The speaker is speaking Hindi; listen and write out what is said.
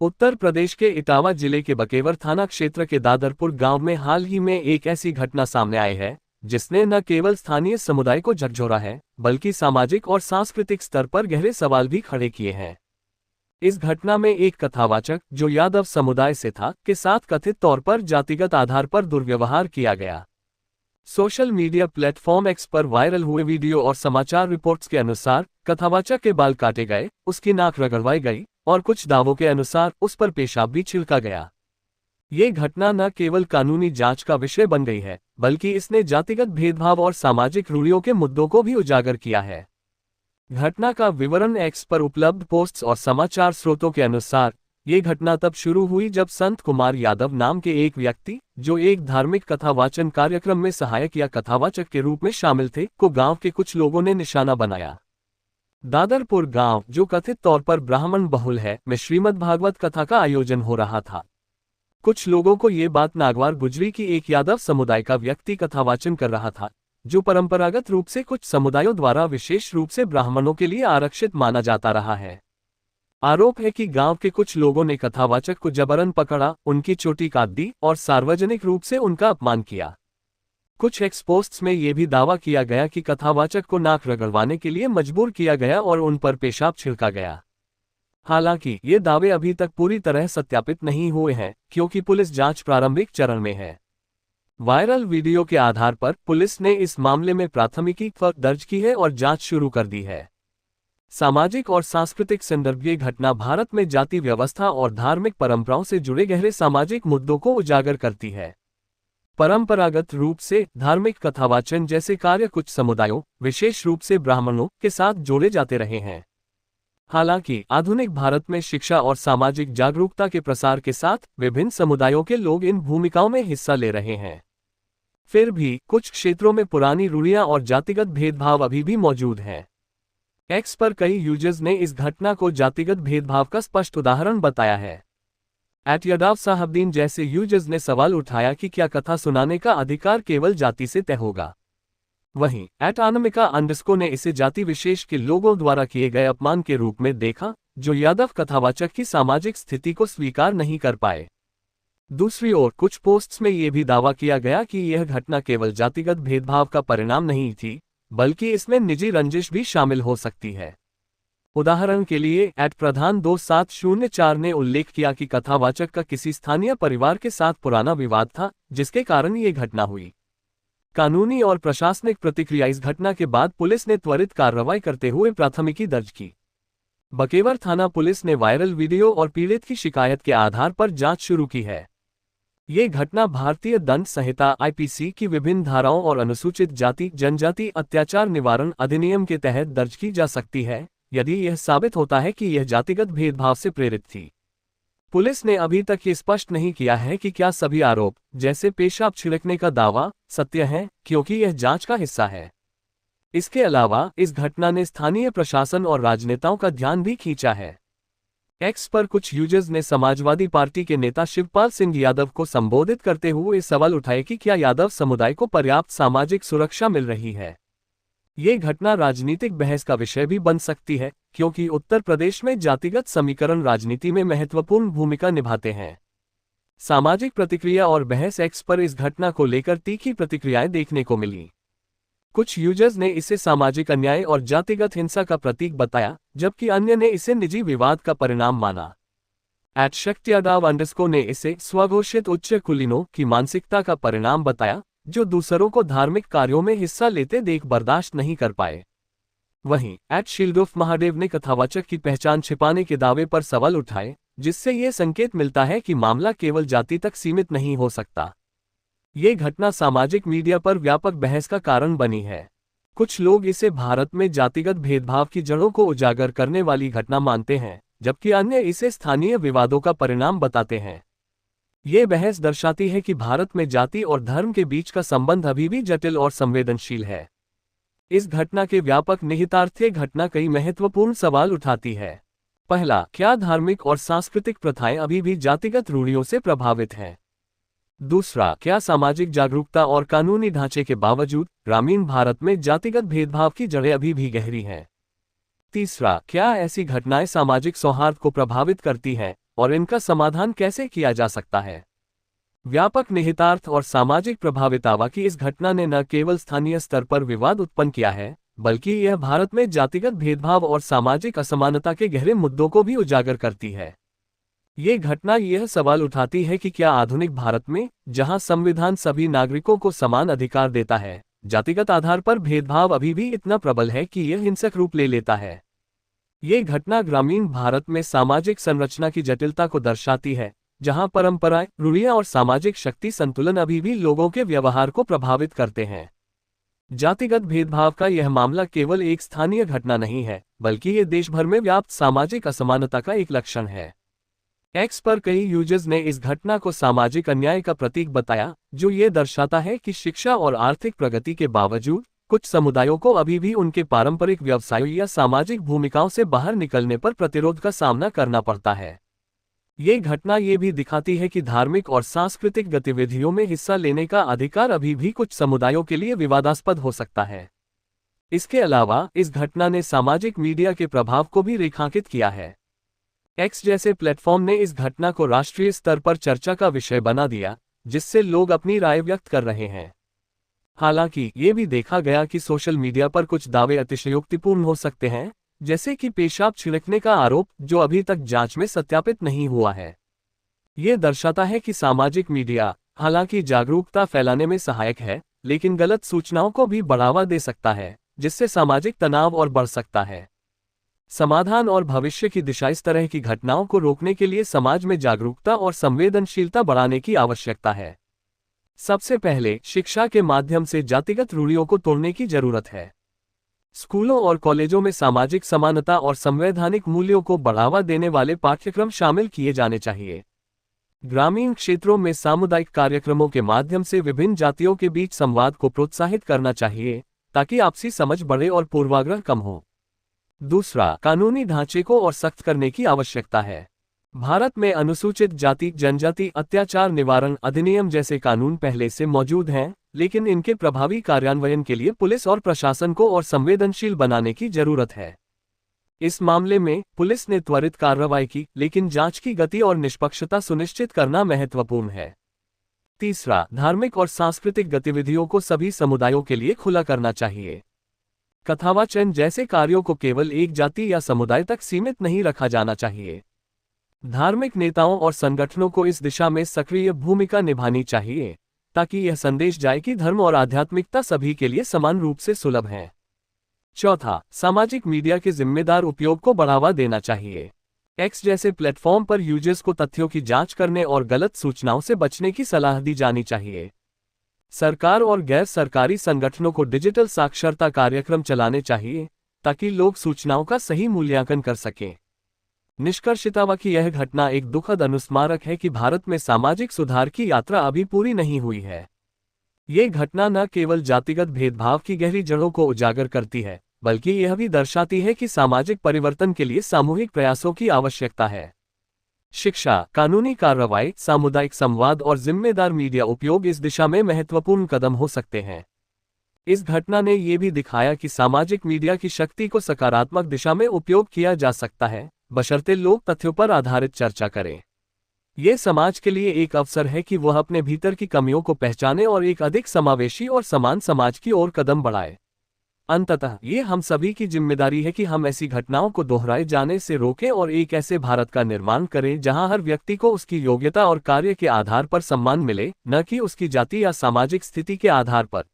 उत्तर प्रदेश के इटावा जिले के बकेवर थाना क्षेत्र के दादरपुर गांव में हाल ही में एक ऐसी घटना सामने आई है जिसने न केवल स्थानीय समुदाय को झकझोरा है बल्कि सामाजिक और सांस्कृतिक स्तर पर गहरे सवाल भी खड़े किए हैं। इस घटना में एक कथावाचक जो यादव समुदाय से था के साथ कथित तौर पर जातिगत आधार पर दुर्व्यवहार किया गया। सोशल मीडिया प्लेटफॉर्म एक्स पर वायरल हुए वीडियो और समाचार रिपोर्ट्स के अनुसार कथावाचक के बाल काटे गए, उसकी नाक रगड़वाई गई और कुछ दावों के अनुसार उस पर पेशाब भी छिड़का गया। ये घटना न केवल कानूनी जांच का विषय बन गई है बल्कि इसने जातिगत भेदभाव और सामाजिक रूढ़ियों के मुद्दों को भी उजागर किया है। घटना का विवरण एक्स पर उपलब्ध पोस्ट्स और समाचार स्रोतों के अनुसार ये घटना तब शुरू हुई जब संत कुमार यादव नाम के एक व्यक्ति जो एक धार्मिक कथावाचन कार्यक्रम में सहायक या कथावाचक के रूप में शामिल थे को गांव के कुछ लोगों ने निशाना बनाया। दादरपुर गांव जो कथित तौर पर ब्राह्मण बहुल है में श्रीमद् भागवत कथा का आयोजन हो रहा था। कुछ लोगों को ये बात नागवार गुजरी कि एक यादव समुदाय का व्यक्ति कथावाचन कर रहा था जो परंपरागत रूप से कुछ समुदायों द्वारा विशेष रूप से ब्राह्मणों के लिए आरक्षित माना जाता रहा है। आरोप है कि गांव के कुछ लोगों ने कथावाचक को जबरन पकड़ा, उनकी चोटी काट दी और सार्वजनिक रूप से उनका अपमान किया। कुछ एक्स पोस्ट्स में यह भी दावा किया गया कि कथावाचक को नाक रगड़वाने के लिए मजबूर किया गया और उन पर पेशाब छिड़का गया। हालांकि ये दावे अभी तक पूरी तरह सत्यापित नहीं हुए हैं क्योंकि पुलिस जांच प्रारंभिक चरण में है। वायरल वीडियो के आधार पर पुलिस ने इस मामले में प्राथमिकी दर्ज की है और जांच शुरू कर दी है। सामाजिक और सांस्कृतिक संदर्भ ये घटना भारत में जाति व्यवस्था और धार्मिक परंपराओं से जुड़े गहरे सामाजिक मुद्दों को उजागर करती है। परंपरागत रूप से धार्मिक कथावाचन जैसे कार्य कुछ समुदायों, विशेष रूप से ब्राह्मणों के साथ जोड़े जाते रहे हैं। हालांकि आधुनिक भारत में शिक्षा और सामाजिक जागरूकता के प्रसार के साथ विभिन्न समुदायों के लोग इन भूमिकाओं में हिस्सा ले रहे हैं। फिर भी कुछ क्षेत्रों में पुरानी रूढ़ियां और जातिगत भेदभाव अभी भी मौजूद हैं। एक्स पर कई यूजर्स ने इस घटना को जातिगत भेदभाव का स्पष्ट उदाहरण बताया है। यादव साहबदीन जैसे यूजर्स ने सवाल उठाया कि क्या कथा सुनाने का अधिकार केवल जाति से तय होगा। वहीं अनामिका अंडस्को ने इसे जाति विशेष के लोगों द्वारा किए गए अपमान के रूप में देखा जो यादव कथावाचक की सामाजिक स्थिति को स्वीकार नहीं कर पाए। दूसरी ओर कुछ पोस्ट्स में यह भी दावा किया गया कि यह घटना केवल जातिगत भेदभाव का परिणाम नहीं थी बल्कि इसमें निजी रंजिश भी शामिल हो सकती है। उदाहरण के लिए प्रधान 2704 ने उल्लेख किया कि कथावाचक का किसी स्थानीय परिवार के साथ पुराना विवाद था जिसके कारण ये घटना हुई। कानूनी और प्रशासनिक प्रतिक्रिया इस घटना के बाद पुलिस ने त्वरित कार्रवाई करते हुए प्राथमिकी दर्ज की। बकेवर थाना पुलिस ने वायरल वीडियो और पीड़ित की शिकायत के आधार पर जांच शुरू की है। ये घटना भारतीय दंड संहिता IPC की विभिन्न धाराओं और अनुसूचित जाति जनजाति अत्याचार निवारण अधिनियम के तहत दर्ज की जा सकती है यदि यह साबित होता है कि यह जातिगत भेदभाव से प्रेरित थी। पुलिस ने अभी तक ये स्पष्ट नहीं किया है कि क्या सभी आरोप जैसे पेशाब छिड़कने का दावा सत्य है क्योंकि यह जांच का हिस्सा है। इसके अलावा इस घटना ने स्थानीय प्रशासन और राजनेताओं का ध्यान भी खींचा है। एक्स पर कुछ यूजर्स ने समाजवादी पार्टी के नेता शिवपाल सिंह यादव को संबोधित करते हुए सवाल उठाए कि क्या यादव समुदाय को पर्याप्त सामाजिक सुरक्षा मिल रही है। ये घटना राजनीतिक बहस का विषय भी बन सकती है क्योंकि उत्तर प्रदेश में जातिगत समीकरण राजनीति में महत्वपूर्ण भूमिका निभाते हैं। सामाजिक प्रतिक्रिया और बहस एक्स पर इस घटना को लेकर तीखी प्रतिक्रियाएं देखने को मिली। कुछ यूजर्स ने इसे सामाजिक अन्याय और जातिगत हिंसा का प्रतीक बताया जबकि अन्य ने इसे निजी विवाद का परिणाम माना। शक्तियादाव अंडस्को ने इसे स्वघोषित उच्च कुलीनों की मानसिकता का परिणाम बताया जो दूसरों को धार्मिक कार्यों में हिस्सा लेते देख बर्दाश्त नहीं कर पाए। वहीं शील्ड ऑफ महादेव ने कथावाचक की पहचान छिपाने के दावे पर सवाल उठाए जिससे ये संकेत मिलता है कि मामला केवल जाति तक सीमित नहीं हो सकता। ये घटना सामाजिक मीडिया पर व्यापक बहस का कारण बनी है। कुछ लोग इसे भारत में जातिगत भेदभाव की जड़ों को उजागर करने वाली घटना मानते हैं जबकि अन्य इसे स्थानीय विवादों का परिणाम बताते हैं। ये बहस दर्शाती है कि भारत में जाति और धर्म के बीच का संबंध अभी भी जटिल और संवेदनशील है। इस घटना के व्यापक निहितार्थीय घटना कई महत्वपूर्ण सवाल उठाती है। पहला, क्या धार्मिक और सांस्कृतिक प्रथाएं अभी भी जातिगत रूढ़ियों से प्रभावित हैं? दूसरा, क्या सामाजिक जागरूकता और कानूनी ढांचे के बावजूद ग्रामीण भारत में जातिगत भेदभाव की जड़ें अभी भी गहरी हैं? तीसरा, क्या ऐसी घटनाएं सामाजिक सौहार्द को प्रभावित करती हैं और इनका समाधान कैसे किया जा सकता है। व्यापक निहितार्थ और सामाजिक प्रभावितावा की इस घटना ने न केवल स्थानीय स्तर पर विवाद उत्पन्न किया है, बल्कि यह भारत में जातिगत भेदभाव और सामाजिक असमानता के गहरे मुद्दों को भी उजागर करती है। ये घटना यह सवाल उठाती है कि क्या आधुनिक भारत में, जहां संविधान सभी नागरिकों को समान अधिकार देता है, जातिगत आधार पर भेदभाव अभी भी इतना प्रबल है कि यह हिंसक रूप ले लेता है। ये घटना ग्रामीण भारत में सामाजिक संरचना की जटिलता को दर्शाती है, जहां परंपराएं, रूढ़ियां और सामाजिक शक्ति संतुलन अभी भी लोगों के व्यवहार को प्रभावित करते हैं। जातिगत भेदभाव का यह मामला केवल एक स्थानीय घटना नहीं है, बल्कि ये देश भर में व्याप्त सामाजिक असमानता का एक लक्षण है। एक्स पर कई यूजर्स ने इस घटना को सामाजिक अन्याय का प्रतीक बताया, जो ये दर्शाता है कि शिक्षा और आर्थिक प्रगति के बावजूद कुछ समुदायों को अभी भी उनके पारंपरिक व्यवसायों या सामाजिक भूमिकाओं से बाहर निकलने पर प्रतिरोध का सामना करना पड़ता है। ये घटना ये भी दिखाती है कि धार्मिक और सांस्कृतिक गतिविधियों में हिस्सा लेने का अधिकार अभी भी कुछ समुदायों के लिए विवादास्पद हो सकता है। इसके अलावा इस घटना ने सामाजिक मीडिया के प्रभाव को भी रेखांकित किया है। एक्स जैसे प्लेटफॉर्म ने इस घटना को राष्ट्रीय स्तर पर चर्चा का विषय बना दिया, जिससे लोग अपनी राय व्यक्त कर रहे हैं। हालांकि ये भी देखा गया कि सोशल मीडिया पर कुछ दावे अतिशयोक्तिपूर्ण हो सकते हैं, जैसे कि पेशाब छिड़कने का आरोप, जो अभी तक जांच में सत्यापित नहीं हुआ है। ये दर्शाता है कि सामाजिक मीडिया, हालांकि जागरूकता फैलाने में सहायक है, लेकिन गलत सूचनाओं को भी बढ़ावा दे सकता है, जिससे सामाजिक तनाव और बढ़ सकता है। समाधान और भविष्य की दिशा इस तरह की घटनाओं को रोकने के लिए समाज में जागरूकता और संवेदनशीलता बढ़ाने की आवश्यकता है। सबसे पहले शिक्षा के माध्यम से जातिगत रूढ़ियों को तोड़ने की जरूरत है। स्कूलों और कॉलेजों में सामाजिक समानता और संवैधानिक मूल्यों को बढ़ावा देने वाले पाठ्यक्रम शामिल किए जाने चाहिए। ग्रामीण क्षेत्रों में सामुदायिक कार्यक्रमों के माध्यम से विभिन्न जातियों के बीच संवाद को प्रोत्साहित करना चाहिए, ताकि आपसी समझ बढ़े और पूर्वाग्रह कम हो। दूसरा, कानूनी ढांचे को और सख्त करने की आवश्यकता है। भारत में अनुसूचित जाति जनजाति अत्याचार निवारण अधिनियम जैसे कानून पहले से मौजूद हैं, लेकिन इनके प्रभावी कार्यान्वयन के लिए पुलिस और प्रशासन को और संवेदनशील बनाने की जरूरत है। इस मामले में पुलिस ने त्वरित कार्रवाई की, लेकिन जांच की गति और निष्पक्षता सुनिश्चित करना महत्वपूर्ण है। तीसरा, धार्मिक और सांस्कृतिक गतिविधियों को सभी समुदायों के लिए खुला करना चाहिए। कथावाचन जैसे कार्यों को केवल एक जाति या समुदाय तक सीमित नहीं रखा जाना चाहिए। धार्मिक नेताओं और संगठनों को इस दिशा में सक्रिय भूमिका निभानी चाहिए, ताकि यह संदेश जाए कि धर्म और आध्यात्मिकता सभी के लिए समान रूप से सुलभ है। चौथा, सामाजिक मीडिया के जिम्मेदार उपयोग को बढ़ावा देना चाहिए। एक्स जैसे प्लेटफॉर्म पर यूजर्स को तथ्यों की जांच करने और गलत सूचनाओं से बचने की सलाह दी जानी चाहिए। सरकार और गैर सरकारी संगठनों को डिजिटल साक्षरता कार्यक्रम चलाने चाहिए, ताकि लोग सूचनाओं का सही मूल्यांकन कर सकें। निष्कर्षितावा की यह घटना एक दुखद अनुस्मारक है कि भारत में सामाजिक सुधार की यात्रा अभी पूरी नहीं हुई है। ये घटना न केवल जातिगत भेदभाव की गहरी जड़ों को उजागर करती है, बल्कि यह भी दर्शाती है कि सामाजिक परिवर्तन के लिए सामूहिक प्रयासों की आवश्यकता है। शिक्षा, कानूनी कार्रवाई, सामुदायिक संवाद और जिम्मेदार मीडिया उपयोग इस दिशा में महत्वपूर्ण कदम हो सकते हैं। इस घटना ने ये भी दिखाया कि सामाजिक मीडिया की शक्ति को सकारात्मक दिशा में उपयोग किया जा सकता है, बशर्ते लोग तथ्यों पर आधारित चर्चा करें। ये समाज के लिए एक अवसर है कि वह अपने भीतर की कमियों को पहचाने और एक अधिक समावेशी और समान समाज की ओर कदम बढ़ाए। अंततः ये हम सभी की जिम्मेदारी है कि हम ऐसी घटनाओं को दोहराए जाने से रोकें और एक ऐसे भारत का निर्माण करें जहां हर व्यक्ति को उसकी योग्यता और कार्य के आधार पर सम्मान मिले, न कि उसकी जाति या सामाजिक स्थिति के आधार पर।